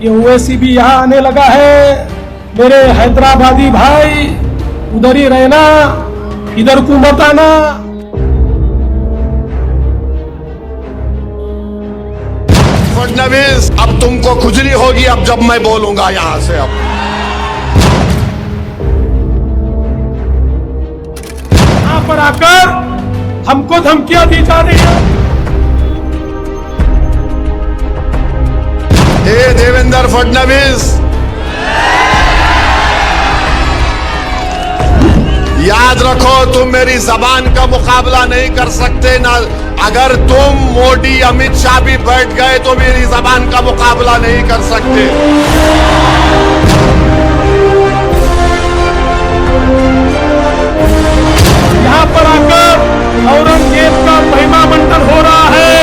ये ओवैसी भी यहाँ आने लगा है। मेरे हैदराबादी भाई, उधर ही रहना, इधर को मत आना। फडणवीस, अब तुमको खुजली होगी अब जब मैं बोलूंगा यहां से। अब यहाँ पर आकर हमको धमकियां दी जा रही है। हे देवेंद्र फडणवीस, याद रखो तुम मेरी जबान का मुकाबला नहीं कर सकते ना। अगर तुम मोदी अमित शाह भी बैठ गए तो मेरी जबान का मुकाबला नहीं कर सकते। यहाँ पर आकर औरंगजेब का महिमा मंडन हो रहा है।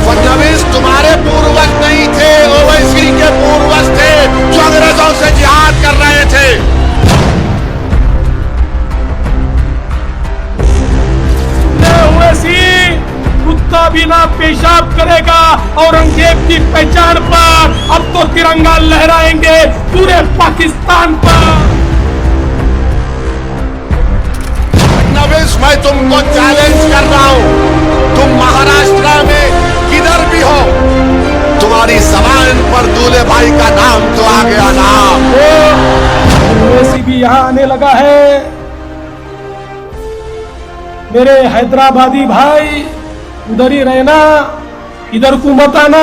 फडणवीस तुम्हारे पूर्वज नहीं थे, ओवैसी के पूर्वज थे जो अंग्रेजों से जिहाद कर रहे थे। ओवैसी कुत्ता भी ना पेशाब करेगा औरंगजेब की पहचान पर। अब तो तिरंगा लहराएंगे पूरे पाकिस्तान पर। फडणवीस, मैं तुमको चैलेंज कर रहा हूं, तुम महाराष्ट्र में किधर भी हो, तुम्हारी जबान पर दूल्हे भाई का नाम तो आ गया ना। ओवैसी भी यहाँ आने लगा है। मेरे हैदराबादी भाई, उधर ही रहना, इधर को मत आना।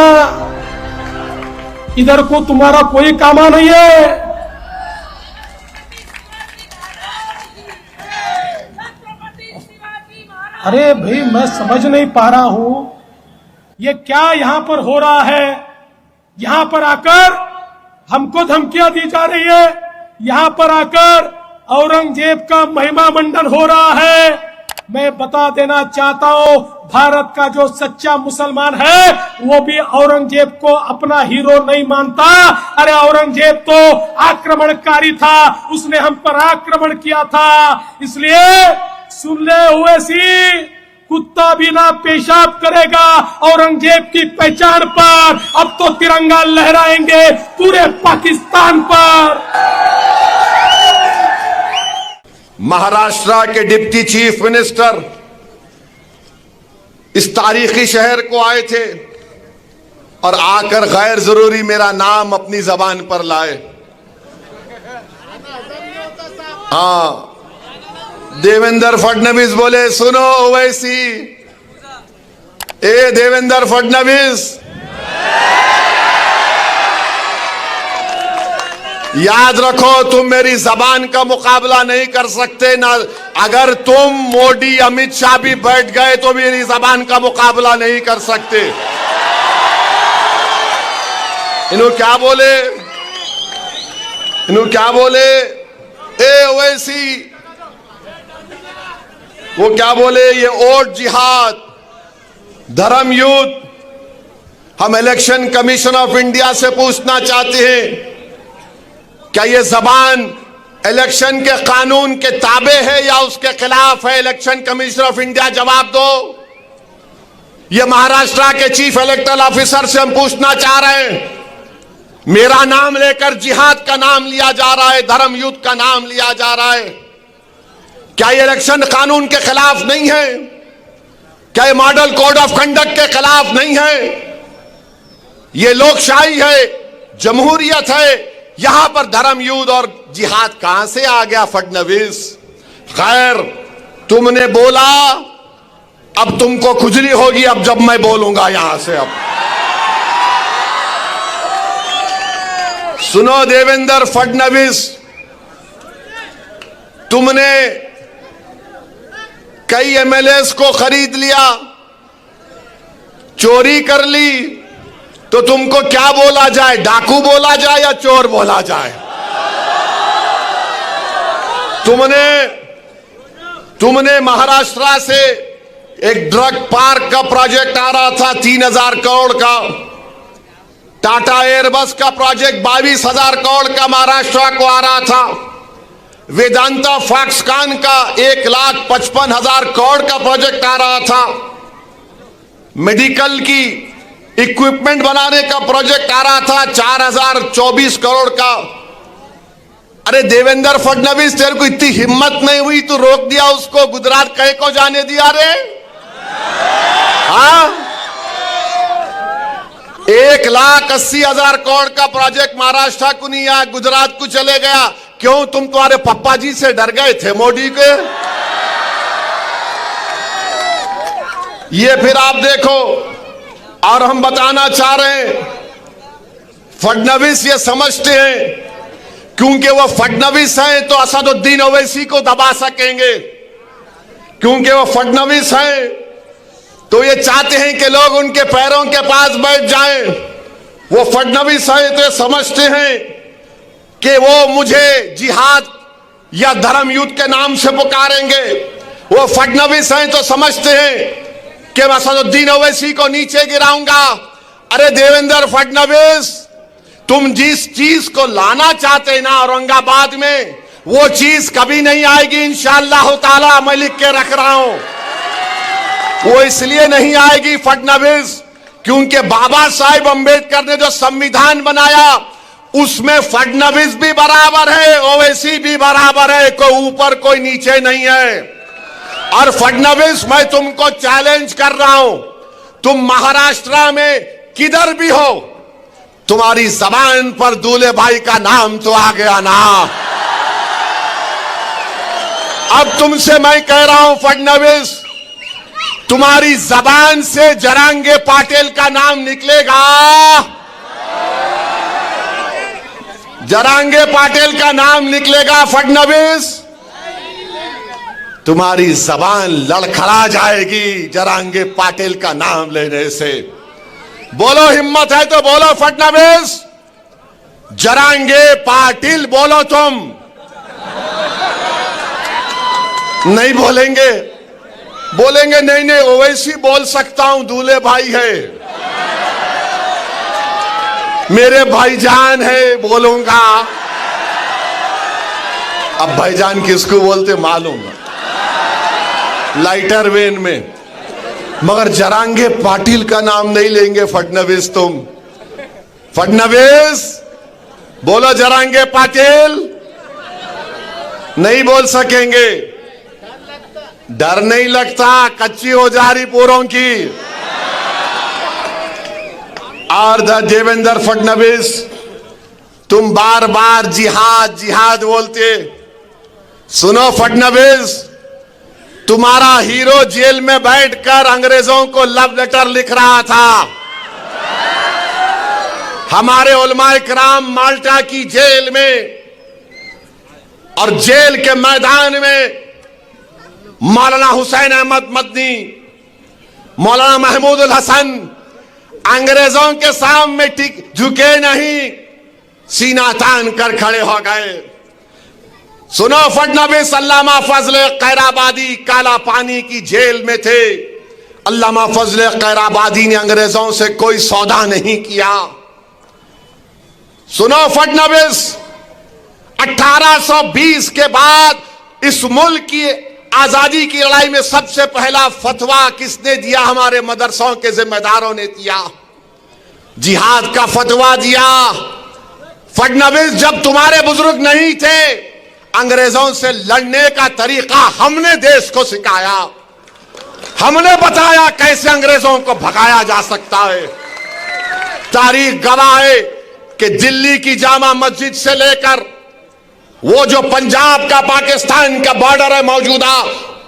इधर को तुम्हारा कोई काम नहीं है। अरे भाई, मैं समझ नहीं पा रहा हूं ये क्या यहां पर हो रहा है। यहां पर आकर हमको धमकियां दी जा रही है। यहां पर आकर औरंगजेब का महिमा मंडन हो रहा है। मैं बता देना चाहता हूं, भारत का जो सच्चा मुसलमान है वो भी औरंगजेब को अपना हीरो नहीं मानता। अरे औरंगजेब तो आक्रमणकारी था, उसने हम पर आक्रमण किया था। इसलिए सुन ले ओवैसी, कुत्ता भी ना पेशाब करेगा औरंगजेब की पहचान पर। अब तो तिरंगा लहराएंगे पूरे पाकिस्तान पर। महाराष्ट्र के डिप्टी चीफ मिनिस्टर इस तारीखी शहर को आए थे और आकर गैर जरूरी मेरा नाम अपनी जबान पर लाए। हाँ, देवेंद्र फडणवीस बोले, सुनो ओवैसी, ए देवेंद्र फडणवीस, याद रखो तुम मेरी जबान का मुकाबला नहीं कर सकते ना। अगर तुम मोदी अमित शाह भी बैठ गए तो मेरी जबान का मुकाबला नहीं कर सकते। इन्हों क्या बोले, ए ओवैसी, वो क्या बोले, ये ओट जिहाद, धर्म युद्ध। हम इलेक्शन कमीशन ऑफ इंडिया से पूछना चाहते हैं, क्या ये जबान इलेक्शन के कानून के ताबे है या उसके खिलाफ है? इलेक्शन कमीशन ऑफ इंडिया जवाब दो। ये महाराष्ट्र के चीफ इलेक्टोरल ऑफिसर से हम पूछना चाह रहे हैं, मेरा नाम लेकर जिहाद का नाम लिया जा रहा है, धर्म युद्ध का नाम लिया जा रहा है, क्या ये इलेक्शन कानून के खिलाफ नहीं है? क्या ये मॉडल कोड ऑफ कंडक्ट के खिलाफ नहीं है? ये लोकशाही है, जमहूरियत है, यहां पर धर्म युद्ध और जिहाद कहां से आ गया फडणवीस? खैर, तुमने बोला, अब तुमको खुजली होगी अब जब मैं बोलूंगा यहां से। अब सुनो देवेंद्र फडणवीस, तुमने कई एमएलएस को खरीद लिया, चोरी कर ली, तो तुमको क्या बोला जाए, डाकू बोला जाए या चोर बोला जाए? तुमने महाराष्ट्र से एक ड्रग पार्क का प्रोजेक्ट आ रहा था 3000 करोड़ का, टाटा एयरबस का प्रोजेक्ट 22,000 करोड़ का महाराष्ट्र को आ रहा था, वेदांता फॉक्सकॉन का 1,55,000 करोड़ का प्रोजेक्ट आ रहा था, मेडिकल की इक्विपमेंट बनाने का प्रोजेक्ट आ रहा था 4024 करोड़ का। अरे देवेंद्र फडणवीस, तेरे को इतनी हिम्मत नहीं हुई तो रोक दिया उसको, गुजरात कहे को जाने दिया रे? हाँ, 1,80,000 करोड़ का प्रोजेक्ट महाराष्ट्र को नहीं आया, गुजरात को चले गया। क्यों? तुम तुम्हारे पप्पा जी से डर गए थे मोदी के। ये फिर आप देखो, और हम बताना चाह रहे हैं, फडणवीस ये समझते हैं क्योंकि वो फडणवीस हैं तो असदुद्दीन ओवैसी को दबा सकेंगे, क्योंकि वो फडणवीस हैं तो ये चाहते हैं कि लोग उनके पैरों के पास बैठ जाएं। वो फडणवीस हैं तो ये समझते हैं कि वो मुझे जिहाद या धर्म युद्ध के नाम से पुकारेंगे। वो फडणवीस हैं तो समझते हैं कि मैं असदुद्दीन ओवैसी को नीचे गिराऊंगा। अरे देवेंद्र फडणवीस, तुम जिस चीज को लाना चाहते ना औरंगाबाद में, वो चीज कभी नहीं आएगी इंशाअल्लाह ताला। मैं लिख के रख रहा हूं, वो इसलिए नहीं आएगी फडणवीस क्योंकि बाबा साहेब अंबेडकर ने जो संविधान बनाया उसमें फडणवीस भी बराबर है, ओवैसी भी बराबर है, कोई ऊपर कोई नीचे नहीं है। और फडणवीस, मैं तुमको चैलेंज कर रहा हूं, तुम महाराष्ट्र में किधर भी हो, तुम्हारी जबान पर दूल्हे भाई का नाम तो आ गया ना। अब तुमसे मैं कह रहा हूं फडणवीस, तुम्हारी जबान से जरांगे पाटिल का नाम निकलेगा। जरांगे पाटिल का नाम निकलेगा फडणवीस, तुम्हारी जबान लड़खड़ा जाएगी जरांगे पाटिल का नाम लेने से। बोलो, हिम्मत है तो बोलो फडणवीस, जरांगे पाटिल बोलो। तुम नहीं बोलेंगे? बोलेंगे नहीं नहीं, ओवैसी बोल सकता हूं, दूल्हे भाई है, मेरे भाईजान है, बोलूंगा। अब भाईजान किसको बोलते मालूम, लाइटर वेन में, मगर जरांगे पाटिल का नाम नहीं लेंगे फडणवीस। तुम फडणवीस बोलो, जरांगे पाटिल नहीं बोल सकेंगे। डर नहीं लगता, कच्ची हो जा रही पूरों की। और देवेंद्र फडणवीस, तुम बार बार जिहाद जिहाद बोलते। सुनो फडणवीस, तुम्हारा हीरो जेल में बैठकर अंग्रेजों को लव लेटर लिख रहा था। हमारे उलमाए किराम माल्टा की जेल में और जेल के मैदान में मौलाना हुसैन अहमद मदनी, मौलाना महमूद उल हसन अंग्रेजों के सामने झुके नहीं, सीना तान कर खड़े हो गए। सुनो फडणवीस, अल्लामा फजल कैराबादी काला पानी की जेल में थे। अल्लामा फजल कैराबादी ने अंग्रेजों से कोई सौदा नहीं किया। सुनो फडणवीस, 1820 के बाद इस मुल्क की आजादी की लड़ाई में सबसे पहला फतवा किसने दिया? हमारे मदरसों के जिम्मेदारों ने दिया, जिहाद का फतवा दिया। फडणवीस, जब तुम्हारे बुजुर्ग नहीं थे, अंग्रेजों से लड़ने का तरीका हमने देश को सिखाया, हमने बताया कैसे अंग्रेजों को भगाया जा सकता है। तारीख गवाह है कि दिल्ली की जामा मस्जिद से लेकर वो जो पंजाब का पाकिस्तान का बॉर्डर है मौजूदा,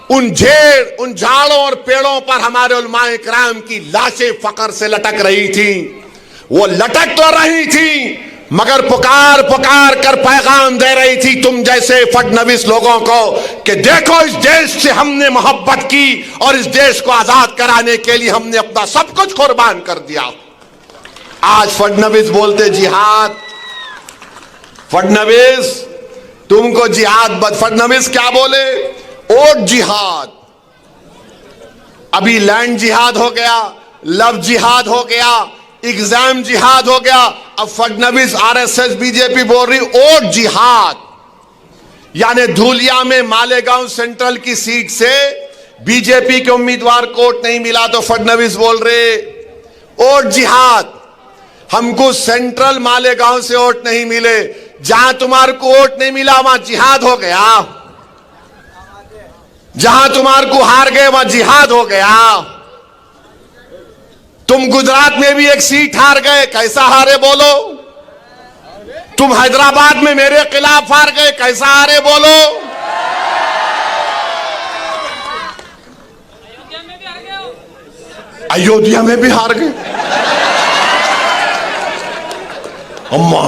उन झाड़ों और पेड़ों पर हमारे उलमाए किराम की लाशें फकर से लटक रही थी। वो लटक तो रही थी मगर पुकार पुकार कर पैगाम दे रही थी तुम जैसे फडणवीस लोगों को कि देखो, इस देश से हमने मोहब्बत की और इस देश को आजाद कराने के लिए हमने अपना सब कुछ कुर्बान कर दिया। आज फडणवीस बोलते जिहाद। फडणवीस, तुमको जिहाद, फडणवीस क्या बोले? ओट जिहाद। अभी लैंड जिहाद हो गया, लव जिहाद हो गया, एग्जाम जिहाद हो गया। अब फडणवीस, आरएसएस, बीजेपी बोल रही ओट जिहाद, यानी धूलिया में मालेगांव सेंट्रल की सीट से बीजेपी के उम्मीदवार को वोट नहीं मिला तो फडणवीस बोल रहे वोट जिहाद। हमको सेंट्रल मालेगांव से वोट नहीं मिले, जहां तुम्हारे को वोट नहीं मिला वहां जिहाद हो गया, जहां तुम्हारे को हार गए वहां जिहाद हो गया। तुम गुजरात में भी एक सीट हार गए, कैसा हारे बोलो। तुम हैदराबाद में मेरे खिलाफ हार गए, कैसा हारे बोलो। अयोध्या में भी हार गए। अम्मा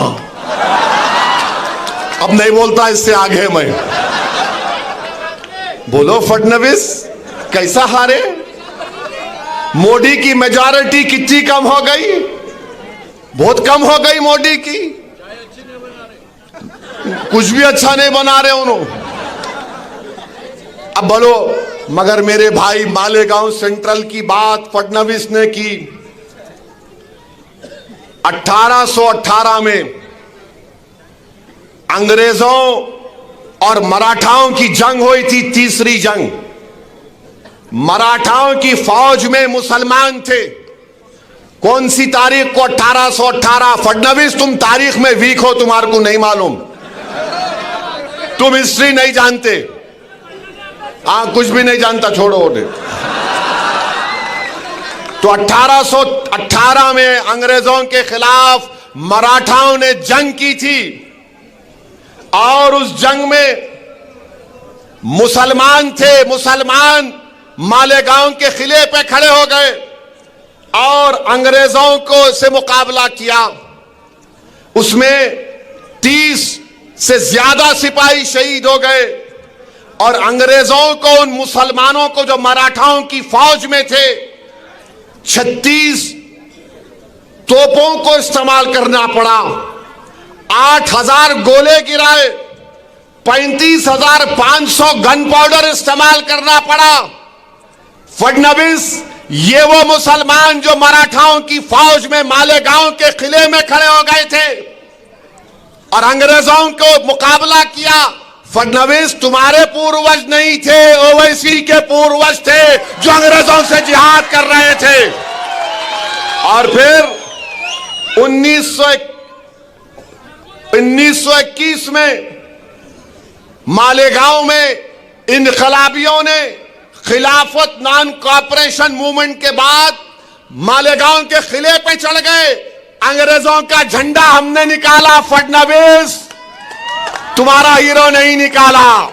अब नहीं बोलता, इससे आगे मैं बोलो फडणवीस कैसा हारे। मोदी की मेजॉरिटी कितनी कम हो गई, बहुत कम हो गई मोदी की, कुछ भी अच्छा नहीं बना रहे उन्होंने। अब बोलो, मगर मेरे भाई मालेगांव सेंट्रल की बात फडणवीस ने की। 1818 में अंग्रेजों और मराठाओं की जंग हुई थी, तीसरी जंग। मराठाओं की फौज में मुसलमान थे। कौन सी तारीख को? 1818। फडणवीस तुम तारीख में वीक हो, तुम्हारे को नहीं मालूम, तुम हिस्ट्री नहीं जानते। कुछ भी नहीं जानता, छोड़ो उन्हें। तो 1818 में अंग्रेजों के खिलाफ मराठाओं ने जंग की थी और उस जंग में मुसलमान थे। मुसलमान मालेगांव के किले पे खड़े हो गए और अंग्रेजों को से मुकाबला किया। उसमें 30 से ज्यादा सिपाही शहीद हो गए और अंग्रेजों को, उन मुसलमानों को जो मराठाओं की फौज में थे, 36 तोपों को इस्तेमाल करना पड़ा। 8000 गोले गिराए, 35,500 गन पाउडर इस्तेमाल करना पड़ा। फडणवीस ये वो मुसलमान जो मराठाओं की फौज में मालेगांव के किले में खड़े हो गए थे और अंग्रेजों को मुकाबला किया। फडणवीस तुम्हारे पूर्वज नहीं थे, ओवैसी के पूर्वज थे जो अंग्रेजों से जिहाद कर रहे थे। और फिर 1921 में मालेगांव में इनकलाबियों ने खिलाफत नॉन कॉपरेशन मूवमेंट के बाद मालेगांव के किले पे चढ़ गए। अंग्रेजों का झंडा हमने निकाला, फडणवीस तुम्हारा हीरो नहीं निकाला।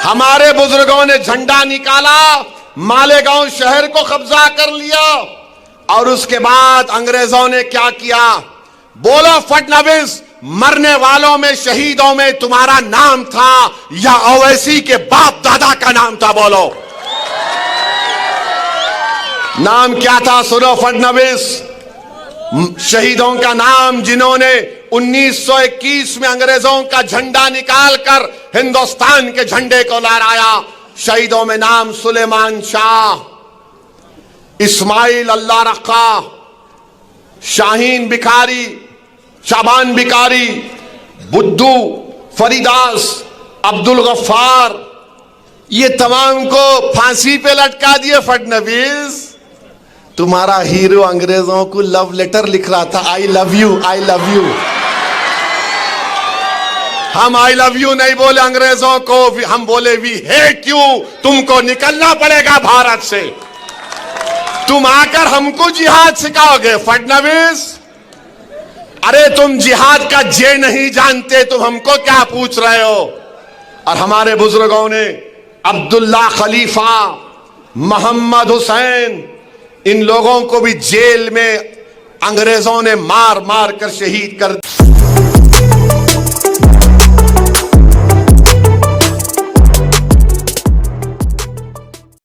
हमारे बुजुर्गों ने झंडा निकाला, मालेगांव शहर को कब्जा कर लिया और उसके बाद अंग्रेजों ने क्या किया? बोलो फडणवीस, मरने वालों में, शहीदों में तुम्हारा नाम था या ओवैसी के बाप दादा का नाम था? बोलो नाम क्या था? सुनो फडणवीस, शहीदों का नाम जिन्होंने 1921 में अंग्रेजों का झंडा निकालकर हिंदुस्तान के झंडे को लहराया। शहीदों में नाम सुलेमान शाह, इस्माइल अल्लाह रखा, शाहीन बिकारी, शाबान बिकारी, बुद्धू, फरीदास, अब्दुल गफ्फार, ये तमाम को फांसी पे लटका दिए फडणवीस। तुम्हारा हीरो अंग्रेजों को लव लेटर लिख रहा था, I love you, I love you. हम आई लव यू नहीं बोले अंग्रेजों को, हम बोले वी हेट यू, तुमको निकलना पड़ेगा भारत से। तुम आकर हमको जिहाद सिखाओगे फडणवीस? अरे तुम जिहाद का जे नहीं जानते, तुम हमको क्या पूछ रहे हो? और हमारे बुजुर्गों ने अब्दुल्ला खलीफा, मोहम्मद हुसैन, इन लोगों को भी जेल में अंग्रेजों ने मार मार कर शहीद कर दिया।